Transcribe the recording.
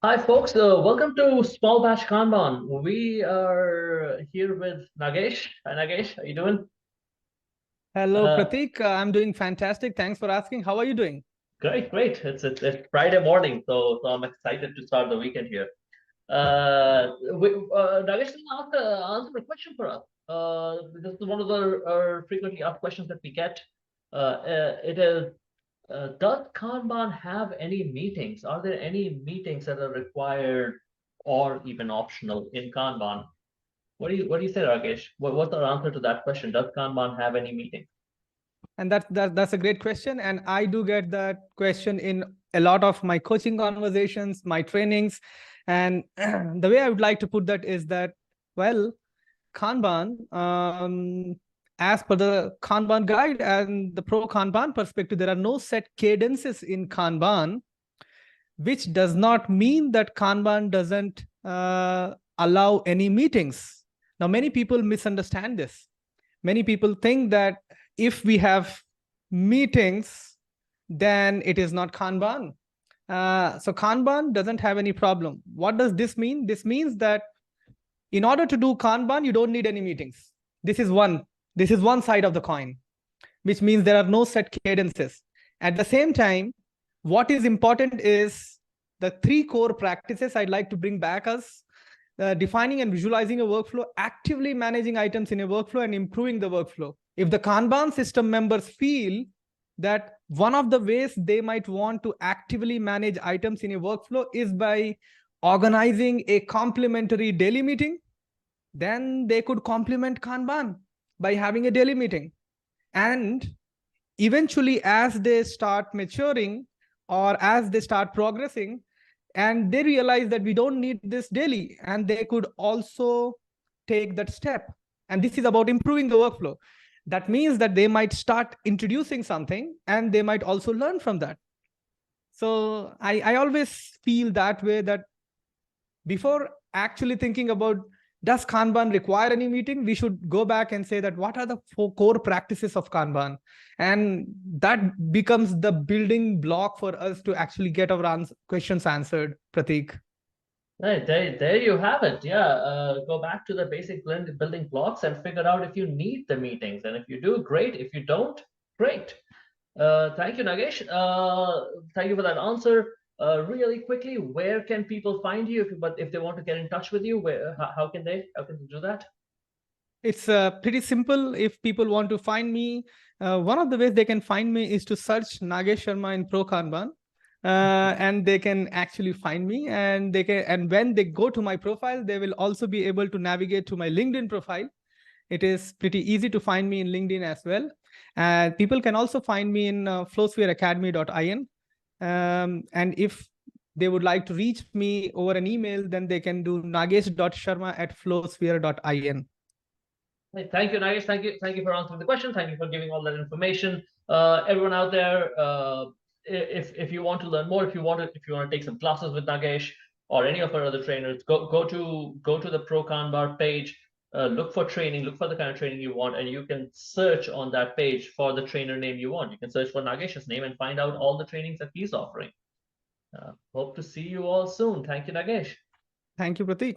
Hi, folks. Welcome to Small Batch Kanban. We are here with Nagesh. Hi, Nagesh. How you doing? Hello, Uh, Pratik. I'm doing fantastic. Thanks for asking. How are you doing? Great, great. It's Friday morning, so I'm excited to start the weekend here. Nagesh, answer a question for us. This is one of the frequently asked questions that we get. It is, does Kanban have any meetings? Are there any meetings that are required or even optional in Kanban? What do you say, Rakesh? What's our answer to that question? Does Kanban have any meeting? And that's a great question. And I do get that question in a lot of my coaching conversations, my trainings. And the way I would like to put that is that, well, Kanban, as per the Kanban guide and the pro Kanban perspective, there are no set cadences in Kanban, which does not mean that Kanban doesn't allow any meetings. Now, many people misunderstand this. Many people think that if we have meetings, then it is not Kanban. So Kanban doesn't have any problem. What does this mean? This means that in order to do Kanban, you don't need any meetings. This is one. This is one side of the coin, which means there are no set cadences. At the same time, what is important is the three core practices I'd like to bring back us defining and visualizing a workflow, actively managing items in a workflow, and improving the workflow. If the Kanban system members feel that one of the ways they might want to actively manage items in a workflow is by organizing a complementary daily meeting, then they could complement Kanban by having a daily meeting. And eventually, as they start maturing or as they start progressing, and they realize that we don't need this daily, and they could also take that step. And this is about improving the workflow. That means that they might start introducing something and they might also learn from that. So I always feel that way, that before actually thinking about does Kanban require any meeting, we should go back and say that what are the four core practices of Kanban? And that becomes the building block for us to actually get our questions answered, Pratik. Right, there you have it. Yeah, go back to the basic building blocks and figure out if you need the meetings. And if you do, great. If you don't, great. Thank you, Nagesh. Thank you for that answer. Really quickly, where can people find you? If they want to get in touch with you, how can they do that? It's pretty simple. If people want to find me, one of the ways they can find me is to search Nagesh Sharma in ProKanban. And they can actually find me, and when they go to my profile, they will also be able to navigate to my LinkedIn profile. It is pretty easy to find me in LinkedIn as well. People can also find me in flowsphereacademy.in. And if they would like to reach me over an email, then they can do nagesh.sharma@flowsphere.in. Hey, thank you, Nagesh. Thank you for answering the question. Thank you for giving all that information. Everyone out there, if you want to learn more, if you want to take some classes with Nagesh or any of our other trainers, go to the ProKanban page. Look for training. Look for the kind of training you want, and you can search on that page for the trainer name you want. You can search for Nagesh's name and find out all the trainings that he's offering. Hope to see you all soon. Thank you, Nagesh. Thank you, Pratik.